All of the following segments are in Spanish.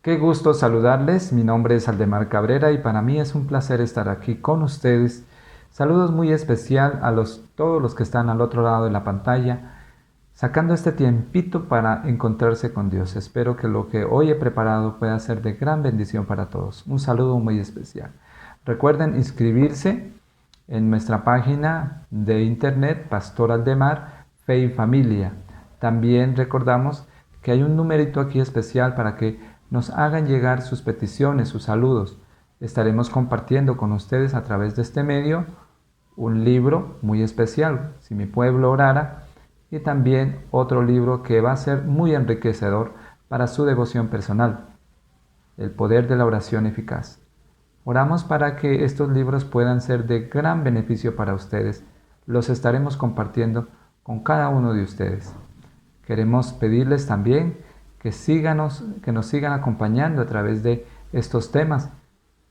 Qué gusto saludarles, mi nombre es Aldemar Cabrera y para mí es un placer estar aquí con ustedes. Saludos muy especial a todos los que están al otro lado de la pantalla, sacando este tiempito para encontrarse con Dios. Espero que lo que hoy he preparado pueda ser de gran bendición para todos. Un saludo muy especial. Recuerden inscribirse en nuestra página de internet Pastor Aldemar Fe y Familia. También recordamos que hay un numerito aquí especial para que nos hagan llegar sus peticiones, sus saludos. Estaremos compartiendo con ustedes a través de este medio un libro muy especial, Si mi pueblo orara, y también otro libro que va a ser muy enriquecedor para su devoción personal, El poder de la oración eficaz. Oramos para que estos libros puedan ser de gran beneficio para ustedes. Los estaremos compartiendo con cada uno de ustedes. Queremos pedirles también que nos sigan acompañando a través de estos temas.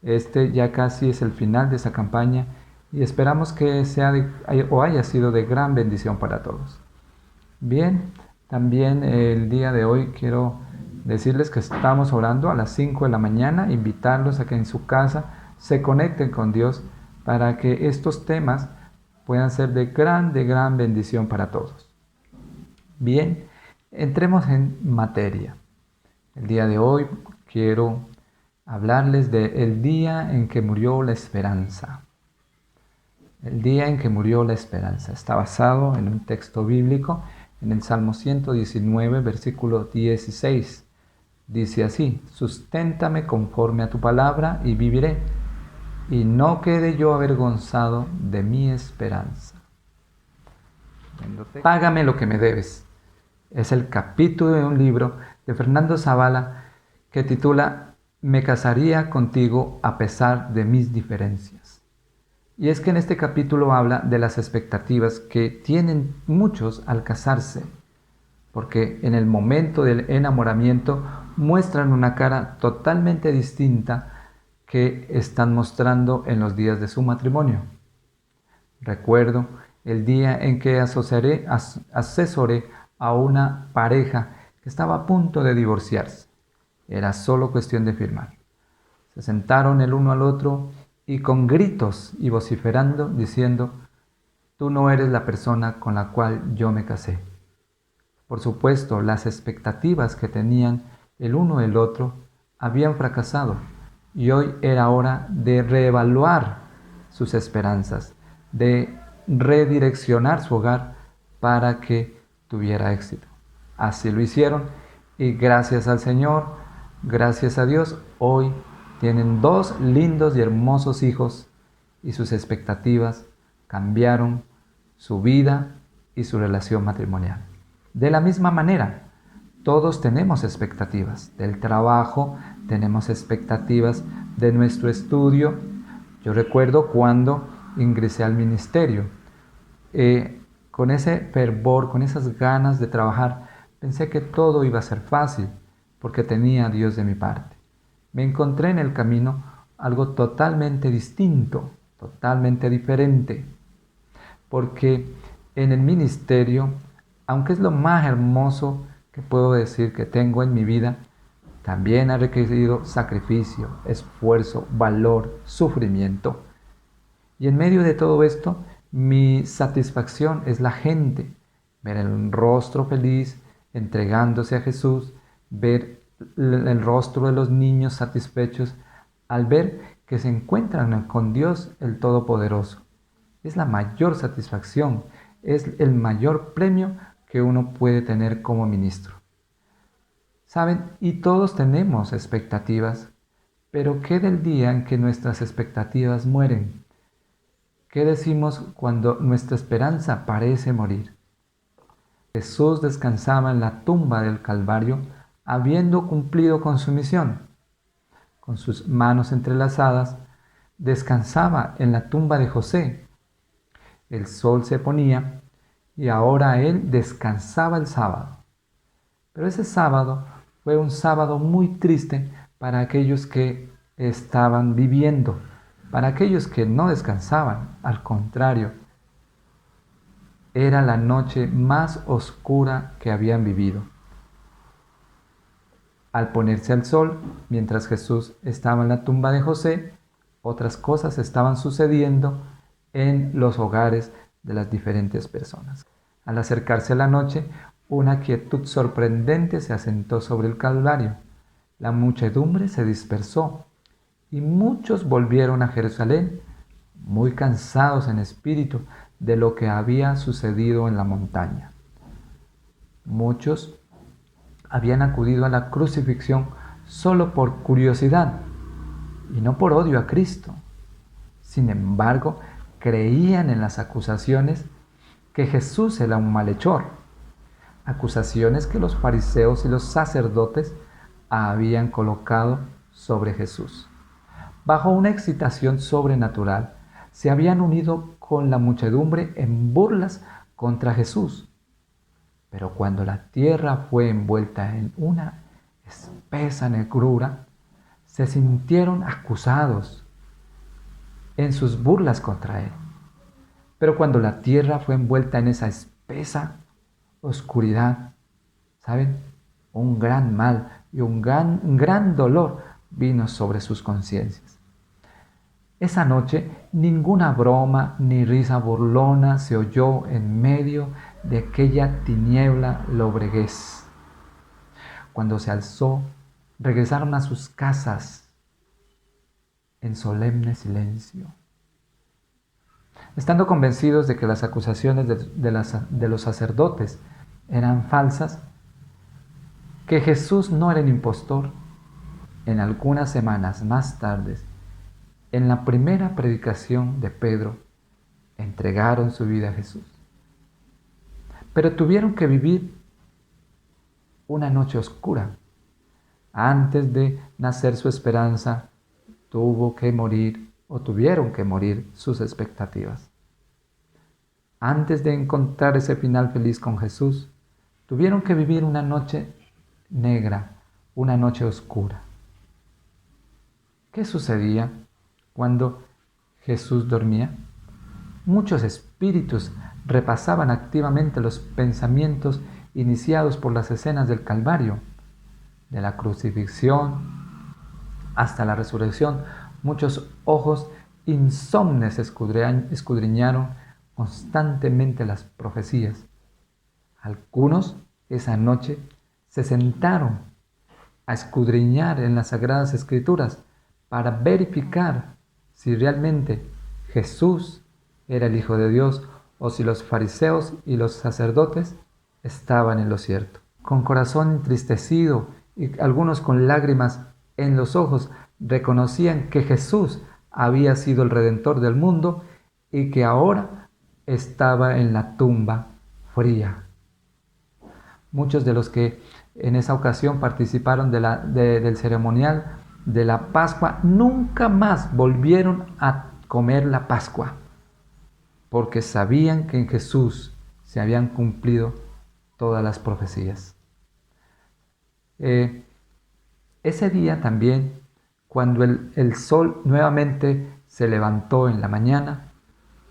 Este ya casi es el final de esa campaña y esperamos que haya sido de gran bendición para todos. Bien, también el día de hoy quiero decirles que estamos orando a las 5 de la mañana, invitarlos a que en su casa se conecten con Dios para que estos temas puedan ser de gran bendición para todos. Bien, entremos en materia. El día de hoy quiero hablarles del día en que murió la esperanza. El día en que murió la esperanza. Está basado en un texto bíblico en el Salmo 119, versículo 16. Dice así: susténtame conforme a tu palabra y viviré, y no quede yo avergonzado de mi esperanza. Págame lo que me debes. Es el capítulo de un libro de Fernando Zavala que titula Me casaría contigo a pesar de mis diferencias. Y es que en este capítulo habla de las expectativas que tienen muchos al casarse, porque en el momento del enamoramiento muestran una cara totalmente distinta que están mostrando en los días de su matrimonio. Recuerdo el día en que asesoré a una pareja que estaba a punto de divorciarse. Era solo cuestión de firmar. Se sentaron el uno al otro y con gritos y vociferando diciendo: tú no eres la persona con la cual yo me casé. Por supuesto, las expectativas que tenían el uno y el otro habían fracasado y hoy era hora de reevaluar sus esperanzas, de redireccionar su hogar para que tuviera éxito. Así lo hicieron y gracias al Señor, gracias a Dios, hoy tienen dos lindos y hermosos hijos y sus expectativas cambiaron su vida y su relación matrimonial. De la misma manera, todos tenemos expectativas del trabajo, tenemos expectativas de nuestro estudio. Yo recuerdo cuando ingresé al ministerio, con ese fervor, con esas ganas de trabajar, pensé que todo iba a ser fácil, porque tenía a Dios de mi parte. Me encontré en el camino algo totalmente distinto, totalmente diferente, porque en el ministerio, aunque es lo más hermoso que puedo decir que tengo en mi vida, también ha requerido sacrificio, esfuerzo, valor, sufrimiento. Y en medio de todo esto, mi satisfacción es la gente, ver el rostro feliz entregándose a Jesús, ver el rostro de los niños satisfechos al ver que se encuentran con Dios el Todopoderoso. Es la mayor satisfacción, es el mayor premio que uno puede tener como ministro. ¿Saben? Y todos tenemos expectativas, pero ¿qué del día en que nuestras expectativas mueren? ¿Qué decimos cuando nuestra esperanza parece morir? Jesús descansaba en la tumba del Calvario, habiendo cumplido con su misión. Con sus manos entrelazadas, descansaba en la tumba de José. El sol se ponía y ahora él descansaba el sábado. Pero ese sábado fue un sábado muy triste para aquellos que estaban viviendo, para aquellos que no descansaban. Al contrario, era la noche más oscura que habían vivido. Al ponerse el sol, mientras Jesús estaba en la tumba de José, otras cosas estaban sucediendo en los hogares de las diferentes personas. Al acercarse la noche, una quietud sorprendente se asentó sobre el Calvario. La muchedumbre se dispersó y muchos volvieron a Jerusalén, muy cansados en espíritu de lo que había sucedido en la montaña. Muchos habían acudido a la crucifixión solo por curiosidad y no por odio a Cristo. Sin embargo, creían en las acusaciones que Jesús era un malhechor, acusaciones que los fariseos y los sacerdotes habían colocado sobre Jesús. Bajo una excitación sobrenatural, se habían unido con la muchedumbre en burlas contra Jesús. Pero cuando la tierra fue envuelta en una espesa negrura, se sintieron acusados en sus burlas contra él. Pero cuando la tierra fue envuelta en esa espesa oscuridad, ¿saben? Un gran mal y un gran dolor vino sobre sus conciencias. Esa noche ninguna broma ni risa burlona se oyó en medio de aquella tiniebla lobreguez. Cuando se alzó, regresaron a sus casas en solemne silencio, estando convencidos de que las acusaciones de los sacerdotes eran falsas, que Jesús no era el impostor. En algunas semanas más tarde, en la primera predicación de Pedro, entregaron su vida a Jesús. Pero tuvieron que vivir una noche oscura. Antes de nacer su esperanza, tuvieron que morir sus expectativas. Antes de encontrar ese final feliz con Jesús, tuvieron que vivir una noche negra, una noche oscura. ¿Qué sucedía cuando Jesús dormía? Muchos espíritus repasaban activamente los pensamientos iniciados por las escenas del Calvario, de la crucifixión hasta la resurrección. Muchos ojos insomnes escudriñaron constantemente las profecías. Algunos esa noche se sentaron a escudriñar en las Sagradas Escrituras para verificar si realmente Jesús era el Hijo de Dios o si los fariseos y los sacerdotes estaban en lo cierto. Con corazón entristecido y algunos con lágrimas en los ojos, reconocían que Jesús había sido el Redentor del mundo y que ahora estaba en la tumba fría. Muchos de los que en esa ocasión participaron del ceremonial de la Pascua nunca más volvieron a comer la Pascua, porque sabían que en Jesús se habían cumplido todas las profecías. Ese día también, cuando el sol nuevamente se levantó en la mañana,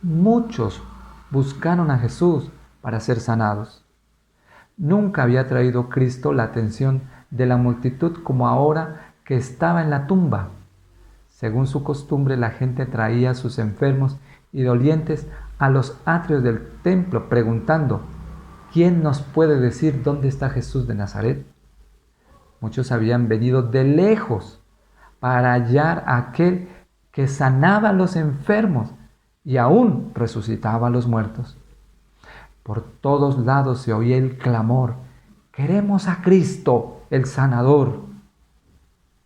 muchos buscaron a Jesús para ser sanados. Nunca había traído Cristo la atención de la multitud como ahora que estaba en la tumba. Según su costumbre, la gente traía a sus enfermos y dolientes a los atrios del templo preguntando: ¿quién nos puede decir dónde está Jesús de Nazaret? Muchos habían venido de lejos para hallar a aquel que sanaba a los enfermos y aún resucitaba a los muertos. Por todos lados se oía el clamor: queremos a Cristo, el sanador.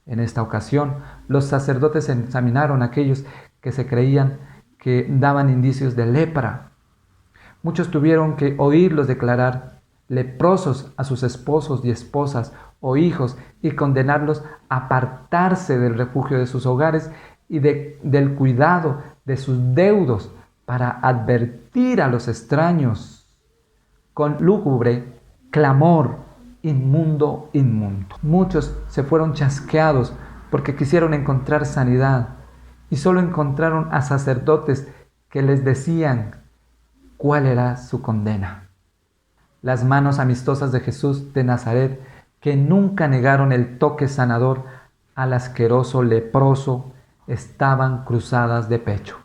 En esta ocasión, los sacerdotes examinaron a aquellos que se creían que daban indicios de lepra. Muchos tuvieron que oírlos declarar leprosos a sus esposos y esposas o hijos y condenarlos a apartarse del refugio de sus hogares y del cuidado de sus deudos para advertir a los extraños con lúgubre clamor: inmundo, inmundo. Muchos se fueron chasqueados porque quisieron encontrar sanidad y solo encontraron a sacerdotes que les decían cuál era su condena. Las manos amistosas de Jesús de Nazaret, que nunca negaron el toque sanador al asqueroso leproso, estaban cruzadas de pecho.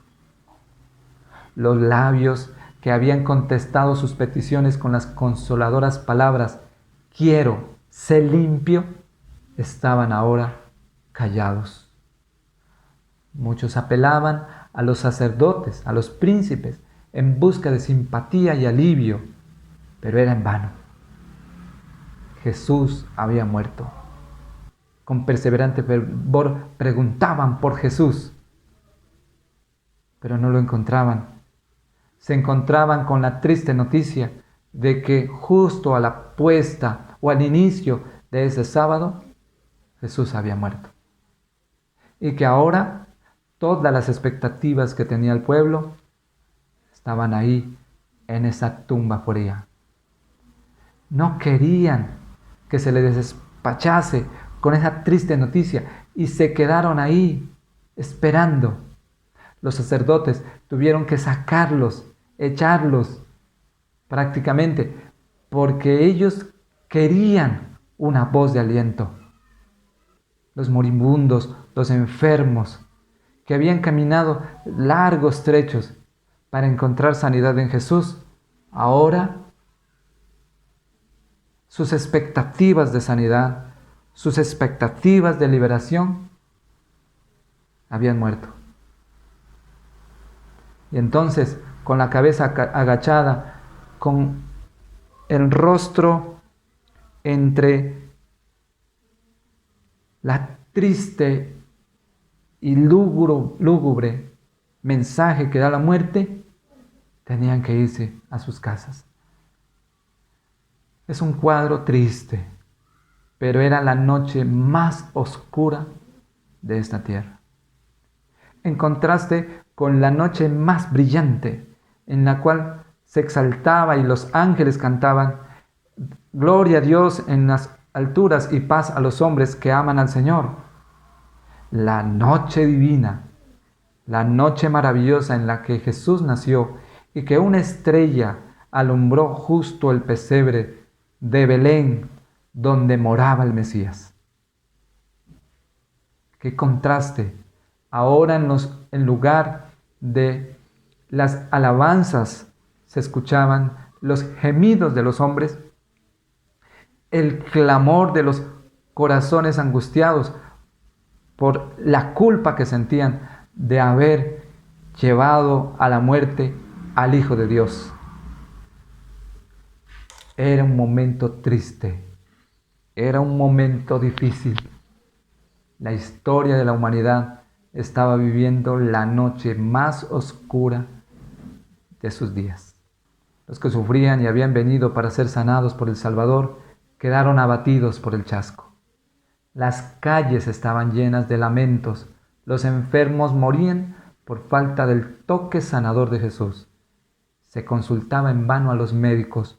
Los labios que habían contestado sus peticiones con las consoladoras palabras, quiero, sé limpio, estaban ahora callados. Muchos apelaban a los sacerdotes, a los príncipes, en busca de simpatía y alivio, pero era en vano. Jesús había muerto. Con perseverante fervor preguntaban por Jesús, pero no lo encontraban. Se encontraban con la triste noticia de que justo a la puesta o al inicio de ese sábado, Jesús había muerto. Y que ahora todas las expectativas que tenía el pueblo estaban ahí en esa tumba fría. No querían que se les despachase con esa triste noticia y se quedaron ahí esperando. Los sacerdotes tuvieron que sacarlos, echarlos prácticamente, porque ellos querían una voz de aliento. Los moribundos, los enfermos, que habían caminado largos trechos para encontrar sanidad en Jesús, ahora sus expectativas de sanidad, sus expectativas de liberación, habían muerto. Y entonces, con la cabeza agachada, con el rostro entre la triste y lúgubre mensaje que da la muerte, tenían que irse a sus casas. Es un cuadro triste, pero era la noche más oscura de esta tierra. En contraste con la noche más brillante, en la cual se exaltaba y los ángeles cantaban, gloria a Dios en las alturas y paz a los hombres que aman al Señor. La noche divina, la noche maravillosa en la que Jesús nació y que una estrella alumbró justo el pesebre de Belén, donde moraba el Mesías. Qué contraste. Ahora en lugar de las alabanzas se escuchaban los gemidos de los hombres, el clamor de los corazones angustiados por la culpa que sentían de haber llevado a la muerte al Hijo de Dios. Era un momento triste, era un momento difícil. La historia de la humanidad estaba viviendo la noche más oscura de sus días. Los que sufrían y habían venido para ser sanados por el Salvador quedaron abatidos por el chasco. Las calles estaban llenas de lamentos. Los enfermos morían por falta del toque sanador de Jesús. Se consultaba en vano a los médicos.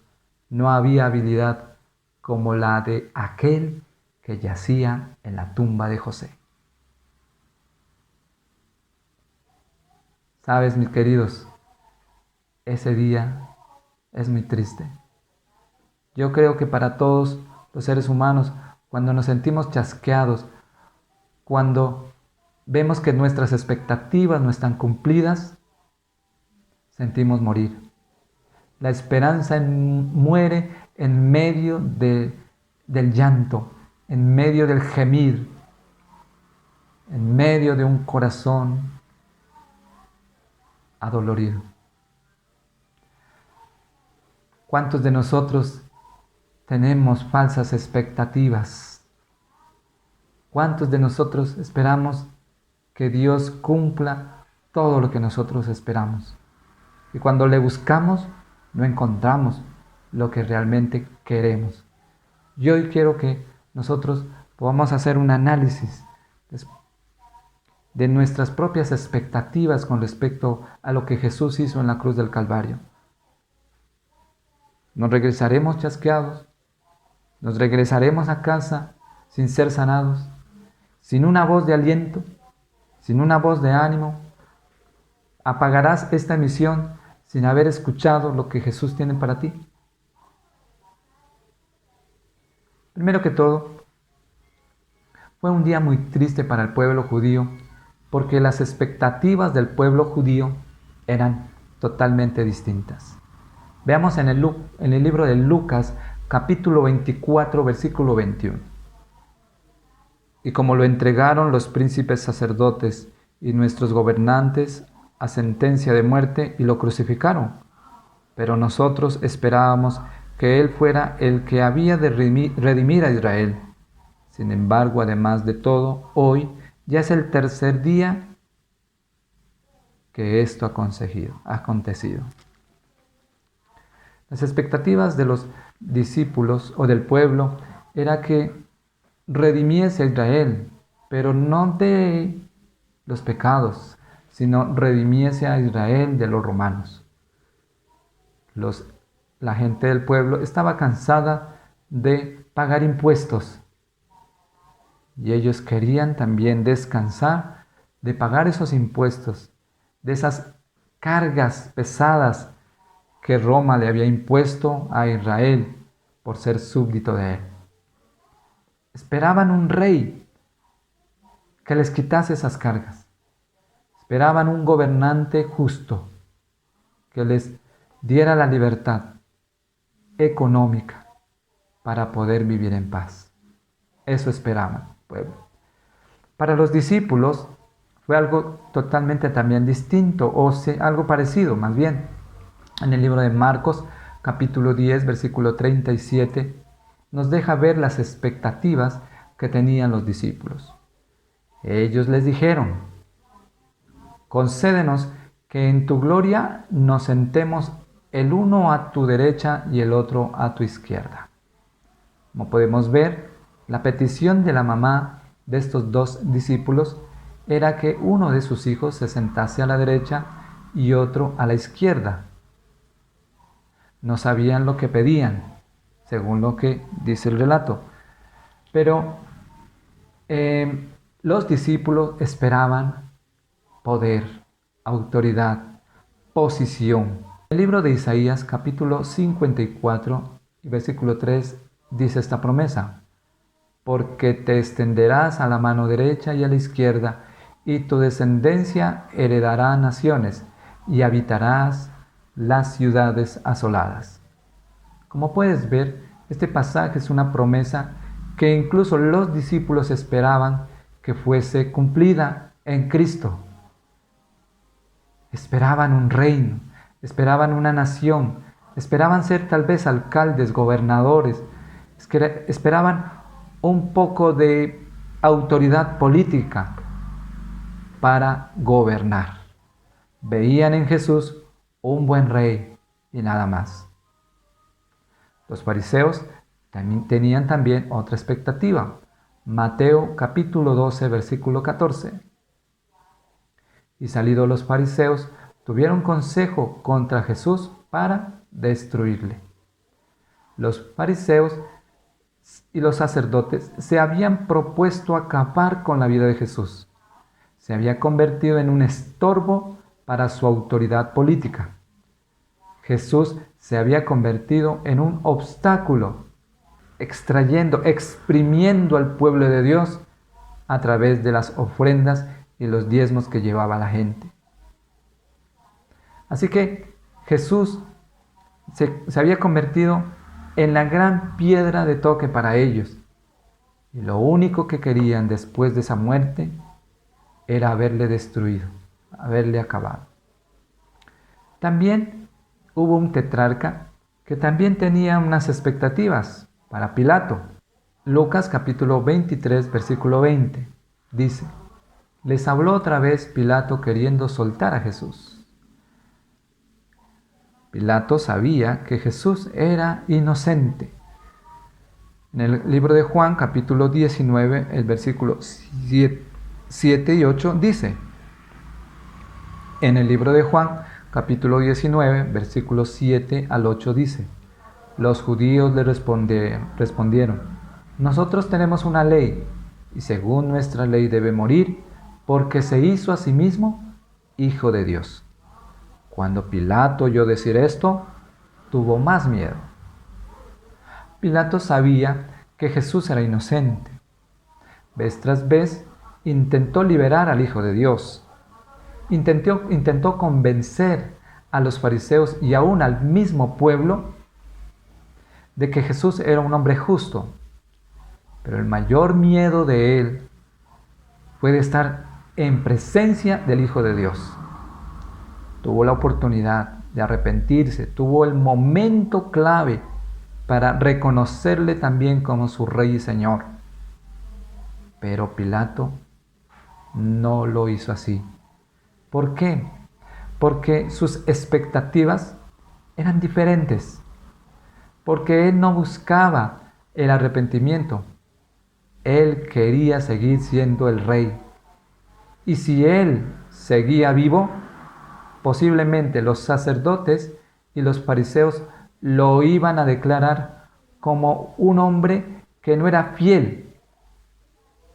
No había habilidad como la de aquel que yacía en la tumba de José. Sabes, mis queridos, ese día es muy triste. Yo creo que para todos los seres humanos, cuando nos sentimos chasqueados, cuando vemos que nuestras expectativas no están cumplidas, sentimos morir. La esperanza muere en medio del llanto, en medio del gemir, en medio de un corazón adolorido. ¿Cuántos de nosotros tenemos falsas expectativas? ¿Cuántos de nosotros esperamos que Dios cumpla todo lo que nosotros esperamos? Y cuando le buscamos, no encontramos lo que realmente queremos. Yo hoy quiero que nosotros podamos hacer un análisis de nuestras propias expectativas con respecto a lo que Jesús hizo en la cruz del Calvario. ¿Nos regresaremos chasqueados? ¿Nos regresaremos a casa sin ser sanados? ¿Sin una voz de aliento? ¿Sin una voz de ánimo? ¿Apagarás esta misión sin haber escuchado lo que Jesús tiene para ti? Primero que todo, fue un día muy triste para el pueblo judío porque las expectativas del pueblo judío eran totalmente distintas. Veamos en el libro de Lucas, capítulo 24, versículo 21. Y como lo entregaron los príncipes sacerdotes y nuestros gobernantes a sentencia de muerte y lo crucificaron, pero nosotros esperábamos que Él fuera el que había de redimir a Israel. Sin embargo, además de todo, hoy ya es el tercer día que esto ha acontecido. Las expectativas de los discípulos o del pueblo era que redimiese a Israel, pero no de los pecados, sino redimiese a Israel de los romanos. La gente del pueblo estaba cansada de pagar impuestos y ellos querían también descansar de pagar esos impuestos, de esas cargas pesadas que Roma le había impuesto a Israel por ser súbdito de él. Esperaban un rey que les quitase esas cargas. Esperaban un gobernante justo que les diera la libertad económica para poder vivir en paz. Eso esperaban, pueblo. Para los discípulos fue algo totalmente también distinto, o algo parecido, más bien. En el libro de Marcos, capítulo 10, versículo 37, nos deja ver las expectativas que tenían los discípulos. Ellos les dijeron: concédenos que en tu gloria nos sentemos el uno a tu derecha y el otro a tu izquierda. Como podemos ver, la petición de la mamá de estos dos discípulos era que uno de sus hijos se sentase a la derecha y otro a la izquierda. No sabían lo que pedían, según lo que dice el relato, pero los discípulos esperaban poder, autoridad, posición. El libro de Isaías, capítulo 54, versículo 3, dice esta promesa: porque te extenderás a la mano derecha y a la izquierda, y tu descendencia heredará naciones, y habitarás las ciudades asoladas. Como puedes ver, este pasaje es una promesa que incluso los discípulos esperaban que fuese cumplida en Cristo. Esperaban un reino, esperaban una nación, esperaban ser tal vez alcaldes, gobernadores, esperaban un poco de autoridad política para gobernar. Veían en Jesús un buen rey y nada más. Los fariseos tenían también otra expectativa. Mateo capítulo 12, versículo 14. Y salidos los fariseos, tuvieron consejo contra Jesús para destruirle. Los fariseos y los sacerdotes se habían propuesto acabar con la vida de Jesús. Se había convertido en un estorbo para su autoridad política. Jesús se había convertido en un obstáculo, exprimiendo al pueblo de Dios a través de las ofrendas y los diezmos que llevaba la gente. Así que Jesús se había convertido en la gran piedra de toque para ellos. Y lo único que querían después de esa muerte era haberle destruido, haberle acabado. También hubo un tetrarca que también tenía unas expectativas para Pilato. Lucas capítulo 23, versículo 20, dice: les habló otra vez Pilato queriendo soltar a Jesús. Pilato sabía que Jesús era inocente. En el libro de Juan, capítulo 19, el versículo 7 y 8 dice: en el libro de Juan, capítulo 19, versículos 7 al 8 dice: los judíos le respondieron: nosotros tenemos una ley, y según nuestra ley debe morir, porque se hizo a sí mismo hijo de Dios. Cuando Pilato oyó decir esto, tuvo más miedo. Pilato sabía que Jesús era inocente. Vez tras vez intentó liberar al Hijo de Dios. Intentó convencer a los fariseos y aún al mismo pueblo de que Jesús era un hombre justo. Pero el mayor miedo de él fue de estar en presencia del Hijo de Dios. Tuvo la oportunidad de arrepentirse, tuvo el momento clave para reconocerle también como su Rey y Señor. Pero Pilato no lo hizo así. ¿Por qué? Porque sus expectativas eran diferentes. Porque él no buscaba el arrepentimiento. Él quería seguir siendo el rey. Y si él seguía vivo, posiblemente los sacerdotes y los fariseos lo iban a declarar como un hombre que no era fiel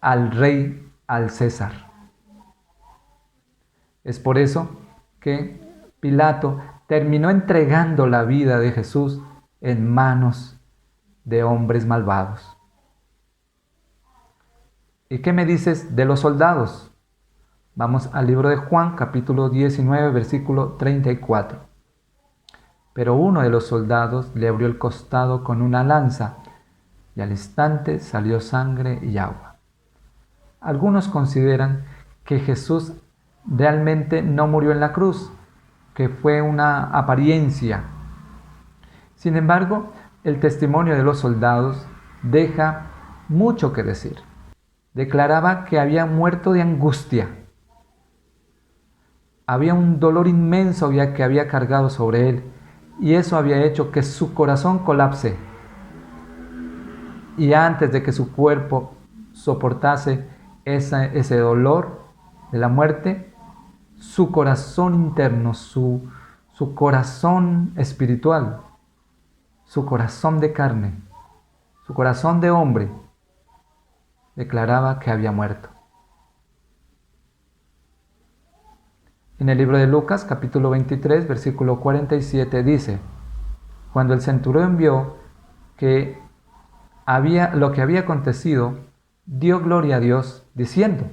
al rey, al César. Es por eso que Pilato terminó entregando la vida de Jesús en manos de hombres malvados. ¿Y qué me dices de los soldados? Vamos al libro de Juan, capítulo 19, versículo 34. Pero uno de los soldados le abrió el costado con una lanza, y al instante salió sangre y agua. Algunos consideran que Jesús realmente no murió en la cruz, que fue una apariencia. Sin embargo, el testimonio de los soldados deja mucho que decir. Declaraba que había muerto de angustia. Había un dolor inmenso que había cargado sobre él, y eso había hecho que su corazón colapse. Y antes de que su cuerpo soportase ese dolor de la muerte, su corazón interno, su corazón espiritual, su corazón de carne, su corazón de hombre, declaraba que había muerto. En el libro de Lucas, capítulo 23, versículo 47, dice: cuando el centurión vio que lo que había acontecido, dio gloria a Dios, diciendo: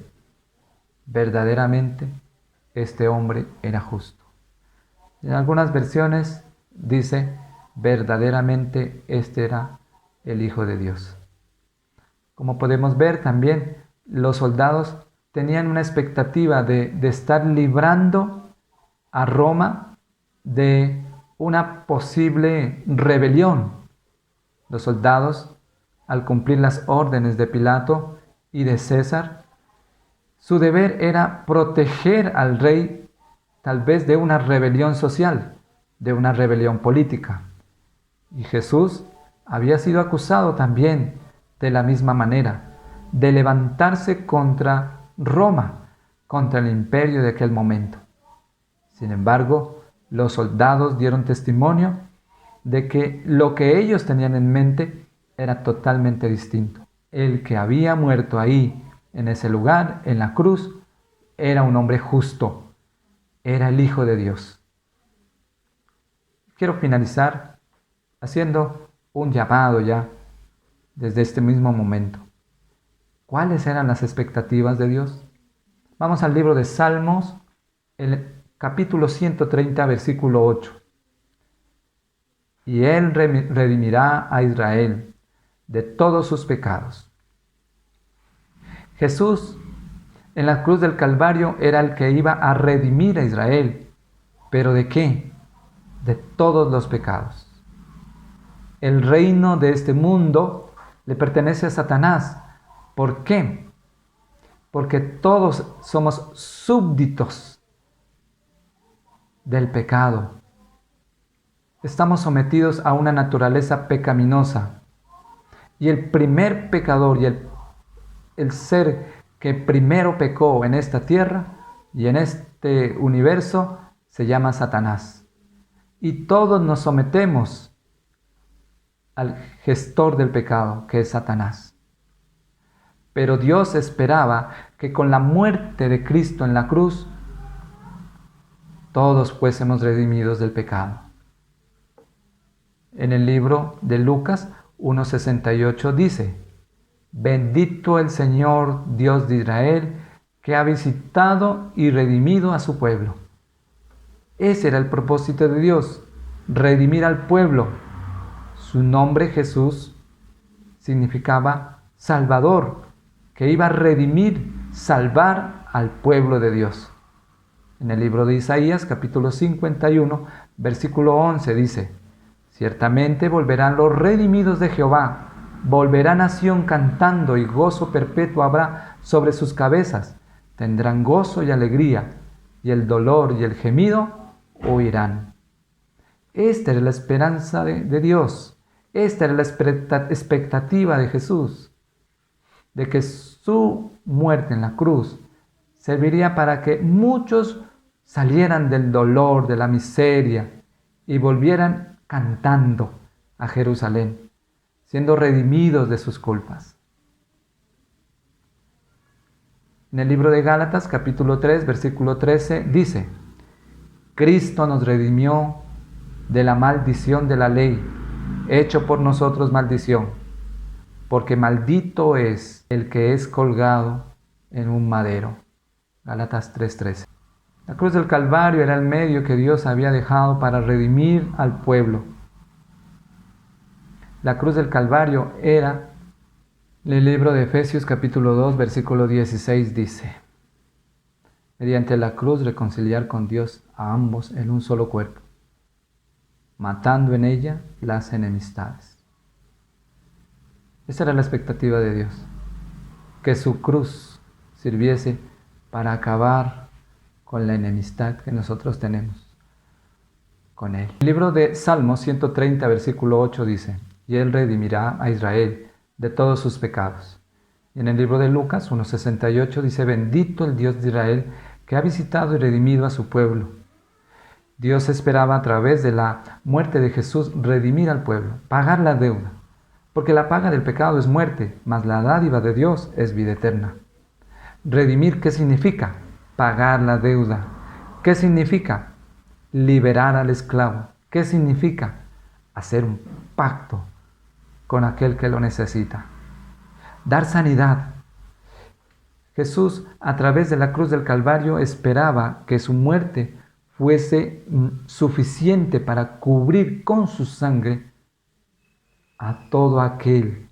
verdaderamente este hombre era justo. En algunas versiones dice: verdaderamente este era el Hijo de Dios. Como podemos ver también, los soldados tenían una expectativa de estar librando a Roma de una posible rebelión. Los soldados, al cumplir las órdenes de Pilato y de César, su deber era proteger al rey tal vez de una rebelión social, de una rebelión política. Y Jesús había sido acusado también de la misma manera, de levantarse contra Roma, contra el imperio de aquel momento. Sin embargo, los soldados dieron testimonio de que lo que ellos tenían en mente era totalmente distinto. El que había muerto ahí, en ese lugar, en la cruz, era un hombre justo, era el Hijo de Dios. Quiero finalizar haciendo un llamado ya desde este mismo momento. ¿Cuáles eran las expectativas de Dios? Vamos al libro de Salmos, el capítulo 130, versículo 8. Y Él redimirá a Israel de todos sus pecados. Jesús en la cruz del Calvario era el que iba a redimir a Israel. ¿Pero de qué? De todos los pecados. El reino de este mundo le pertenece a Satanás. ¿Por qué? Porque todos somos súbditos del pecado. Estamos sometidos a una naturaleza pecaminosa. Y el primer pecador y el ser que primero pecó en esta tierra y en este universo se llama Satanás. Y todos nos sometemos al gestor del pecado, que es Satanás. Pero Dios esperaba que con la muerte de Cristo en la cruz, todos fuésemos redimidos del pecado. En el libro de Lucas, 1:68 dice: Bendito el Señor Dios de Israel, que ha visitado y redimido a su pueblo. Ese era el propósito de Dios, redimir al pueblo. Su nombre, Jesús, significaba Salvador, que iba a redimir, salvar al pueblo de Dios. En el libro de Isaías, capítulo 51, versículo 11 dice: Ciertamente volverán los redimidos de Jehová, volverá nación cantando, y gozo perpetuo habrá sobre sus cabezas. Tendrán gozo y alegría, y el dolor y el gemido huirán. Esta era la esperanza de Dios. Esta era la expectativa de Jesús, de que su muerte en la cruz serviría para que muchos salieran del dolor, de la miseria, y volvieran cantando a Jerusalén, siendo redimidos de sus culpas. En el libro de Gálatas, capítulo 3, versículo 13, dice: Cristo nos redimió de la maldición de la ley, hecho por nosotros maldición, porque maldito es el que es colgado en un madero. Gálatas 3:13. La cruz del Calvario era el medio que Dios había dejado para redimir al pueblo. La cruz del Calvario era, en el libro de Efesios capítulo 2, versículo 16 dice: mediante la cruz reconciliar con Dios a ambos en un solo cuerpo, matando en ella las enemistades. Esa era la expectativa de Dios, que su cruz sirviese para acabar con la enemistad que nosotros tenemos con Él. El libro de Salmos 130, versículo 8 dice: y Él redimirá a Israel de todos sus pecados. Y en el libro de Lucas 1:68 dice: bendito el Dios de Israel, que ha visitado y redimido a su pueblo. Dios esperaba a través de la muerte de Jesús redimir al pueblo, pagar la deuda, porque la paga del pecado es muerte, mas la dádiva de Dios es vida eterna. Redimir, ¿qué significa? Pagar la deuda. ¿Qué significa? Liberar al esclavo. ¿Qué significa? Hacer un pacto con aquel que lo necesita. Dar sanidad. Jesús, a través de la cruz del Calvario, esperaba que su muerte fuese suficiente para cubrir con su sangre a todo aquel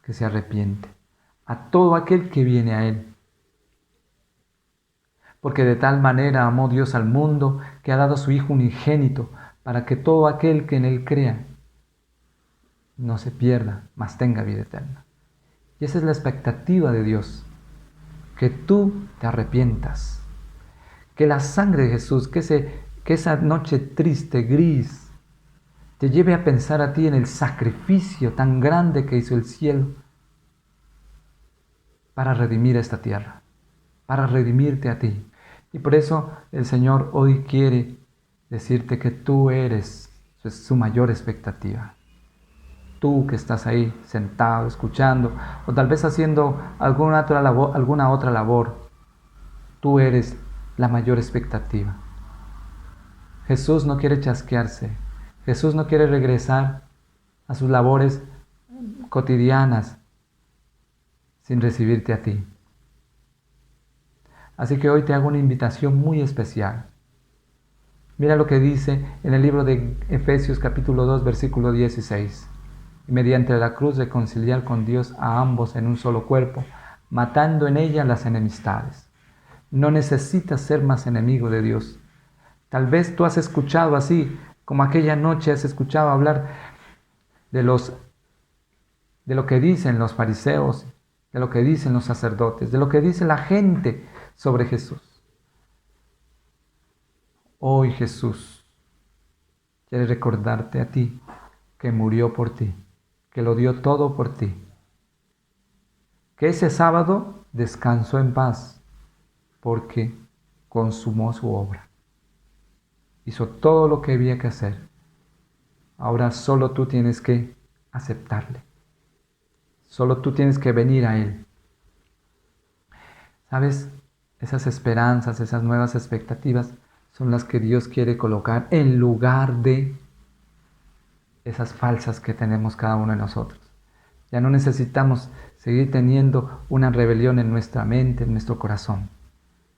que se arrepiente, a todo aquel que viene a Él. Porque de tal manera amó Dios al mundo, que ha dado a su Hijo unigénito, para que todo aquel que en Él crea no se pierda, mas tenga vida eterna. Y esa es la expectativa de Dios, que tú te arrepientas, que la sangre de Jesús, que esa noche triste, gris, te lleve a pensar a ti en el sacrificio tan grande que hizo el cielo para redimir esta tierra, para redimirte a ti. Y por eso el Señor hoy quiere decirte que tú eres su mayor expectativa. Tú que estás ahí sentado, escuchando, o tal vez haciendo alguna otra labor, tú eres la mayor expectativa. Jesús no quiere chasquearse. Jesús no quiere regresar a sus labores cotidianas sin recibirte a ti. Así que hoy te hago una invitación muy especial. Mira lo que dice en el libro de Efesios capítulo 2, versículo 16. Y mediante la cruz reconciliar con Dios a ambos en un solo cuerpo, matando en ella las enemistades. No necesitas ser más enemigo de Dios. Tal vez tú has escuchado así, como aquella noche has escuchado hablar de lo que dicen los fariseos, de lo que dicen los sacerdotes, de lo que dice la gente sobre Jesús. Hoy Jesús quiere recordarte a ti que murió por ti, que lo dio todo por ti, que ese sábado descansó en paz porque consumó su obra. Hizo todo lo que había que hacer. Ahora solo tú tienes que aceptarle. Solo tú tienes que venir a Él. ¿Sabes? Esas esperanzas, esas nuevas expectativas son las que Dios quiere colocar en lugar de esas falsas que tenemos cada uno de nosotros. Ya no necesitamos seguir teniendo una rebelión en nuestra mente, en nuestro corazón.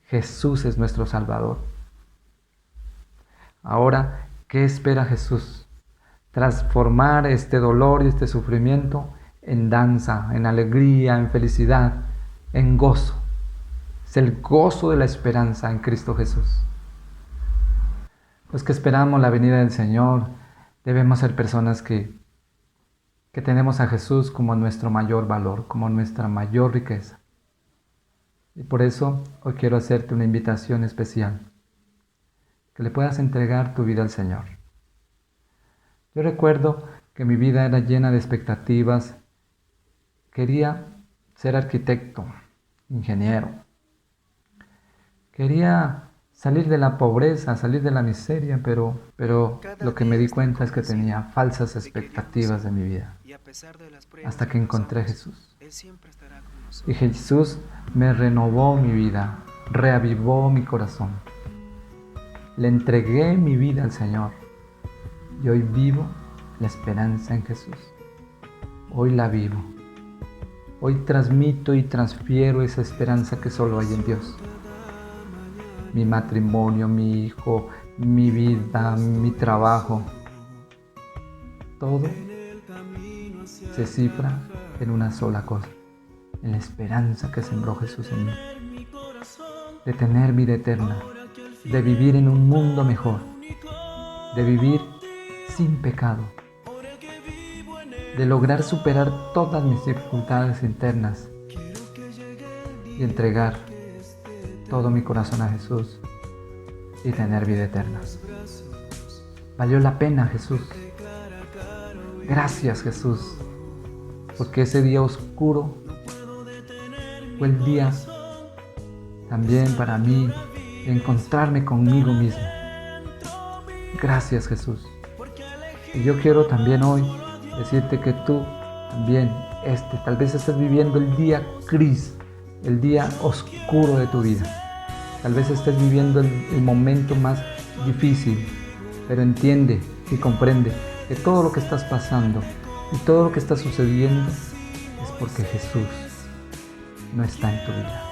Jesús es nuestro Salvador. Ahora, ¿qué espera Jesús? Transformar este dolor y este sufrimiento en danza, en alegría, en felicidad, en gozo. Es el gozo de la esperanza en Cristo Jesús. Pues que esperamos la venida del Señor, debemos ser personas que tenemos a Jesús como nuestro mayor valor, como nuestra mayor riqueza. Y por eso hoy quiero hacerte una invitación especial, que le puedas entregar tu vida al Señor. Yo recuerdo que mi vida era llena de expectativas. Quería ser arquitecto, ingeniero. Quería salir de la pobreza, salir de la miseria, pero lo que me di cuenta es que tenía falsas expectativas de mi vida, hasta que encontré a Jesús. Y Jesús me renovó mi vida, reavivó mi corazón. Le entregué mi vida al Señor y hoy vivo la esperanza en Jesús. Hoy la vivo. Hoy transmito y transfiero esa esperanza que solo hay en Dios. Mi matrimonio, mi hijo, mi vida, mi trabajo, todo se cifra en una sola cosa, en la esperanza que sembró Jesús en mí, de tener vida eterna, de vivir en un mundo mejor, de vivir sin pecado, de lograr superar todas mis dificultades internas y entregar todo mi corazón a Jesús y tener vida eterna. Valió la pena, Jesús. Gracias, Jesús, porque ese día oscuro fue el día también para mí de encontrarme conmigo mismo. Gracias, Jesús. Y yo quiero también hoy decirte que tú también tal vez estés viviendo el día gris, el día oscuro de tu vida. Tal vez estés viviendo el momento más difícil, pero entiende y comprende que todo lo que estás pasando y todo lo que está sucediendo es porque Jesús no está en tu vida.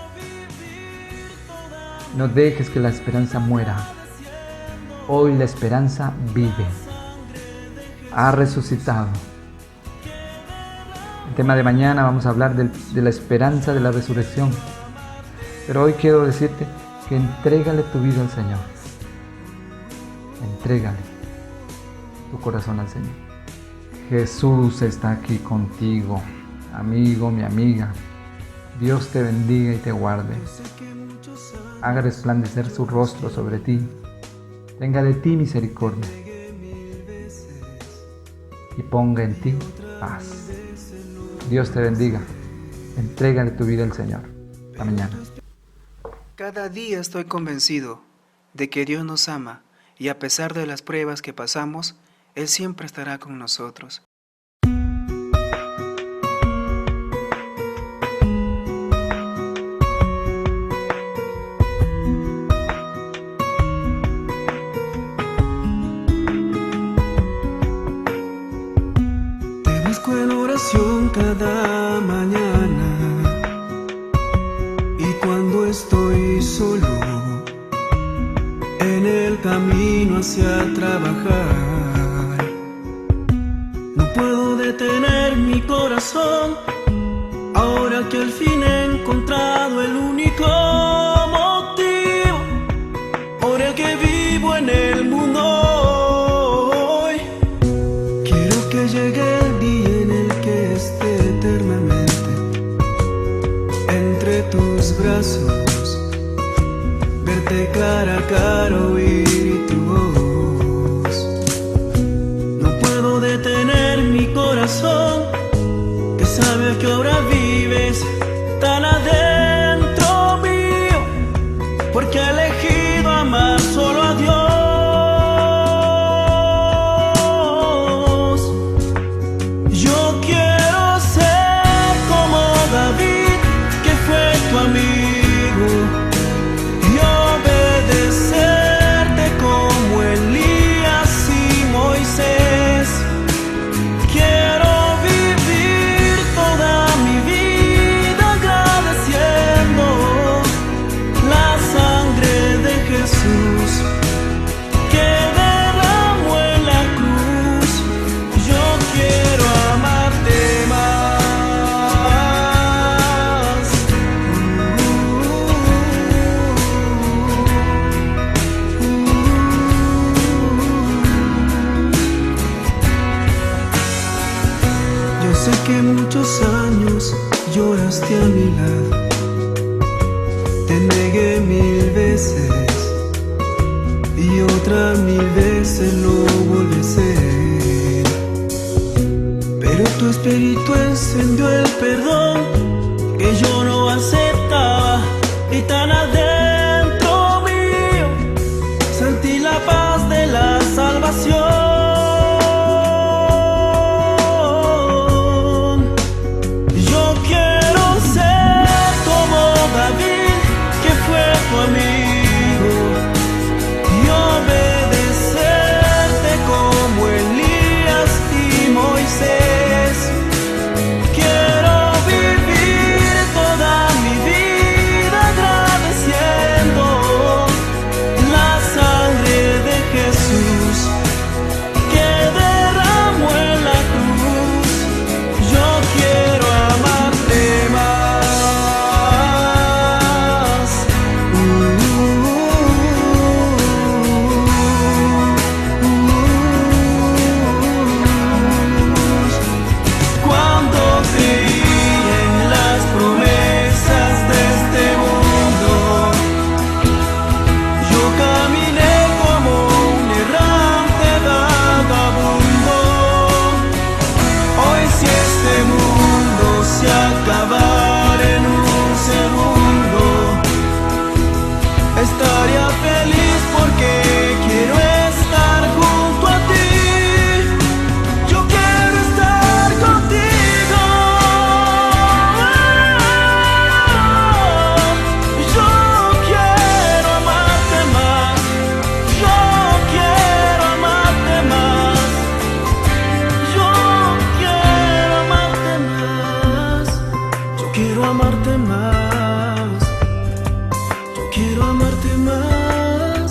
No dejes que la esperanza muera. Hoy la esperanza vive. Ha resucitado. El tema de mañana vamos a hablar de la esperanza de la resurrección. Pero hoy quiero decirte que entrégale tu vida al Señor. Entrégale tu corazón al Señor. Jesús está aquí contigo, amigo, mi amiga. Dios te bendiga y te guarde. Haga resplandecer su rostro sobre ti. Tenga de ti misericordia. Y ponga en ti paz. Dios te bendiga. Entrégale tu vida al Señor. Hasta mañana. Cada día estoy convencido de que Dios nos ama y a pesar de las pruebas que pasamos, Él siempre estará con nosotros. Te busco en oración cada mañana. Cuando estoy solo en el camino hacia trabajar, no puedo detener mi corazón, ahora que al fin he encontrado el único motivo por el que vivo en el mundo hoy. Quiero que llegue el día en el que esté eternamente entre tus brazos, verte cara a cara, oír tu voz. No puedo detener mi corazón, que sabe que ahora vives tan adentro mío, porque he elegido amar solo a Dios. Yo quiero ser como David, que fue tu amigo, y obedecerte como Elías y Moisés. que muchos años lloraste a mi lado. Te negué 1000 veces y otras 1000 veces lo volví a hacer. Pero tu espíritu encendió el perdón que yo no aceptaba, y tan adentro mío sentí la paz de la salvación. Yo quiero ser como David, que fue tu amigo, y obedecerte como Elías y Moisés. Quiero vivir toda mi vida agradeciendo la sangre de Jesús que derramó en la cruz. Yo quiero amarte más. Cuando creí en las promesas de este mundo, yo caminé como un errante vagabundo. Hoy si este mundo se acabara en un segundo, estaría feliz porque quiero estar junto a ti. Yo quiero estar contigo. Yo quiero amarte más. Yo quiero amarte más. Yo quiero amarte más. Yo quiero amarte más. Yo quiero amarte más.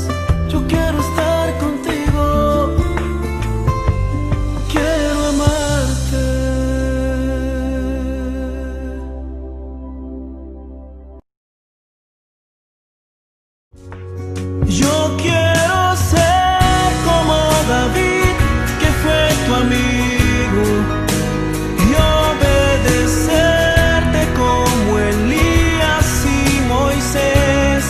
Yo quiero estar contigo. Quiero amarte. Yo quiero ser como David, que fue tu amigo, y obedecerte como Elías y Moisés.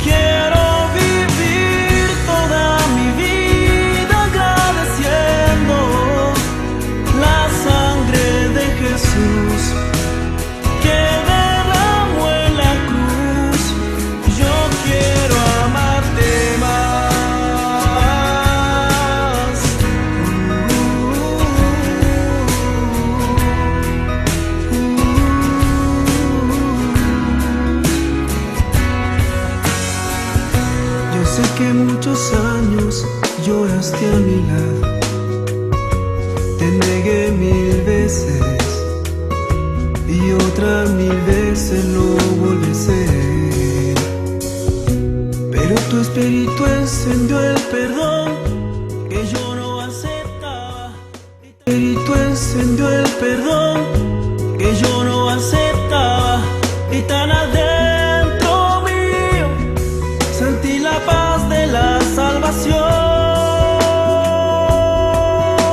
Quiero vivir toda mi vida agradeciendo la sangre de Jesús que derramó en la cruz. Yo quiero amarte más. Yo sé que muchos años lloraste a mi lado. Te negué 1000 veces y otras 1000 veces lo volví a hacer. Pero tu espíritu encendió el perdón que yo no aceptaba. Tu espíritu encendió el perdón que yo no aceptaba, y tan adentro mío sentí la paz de la salvación.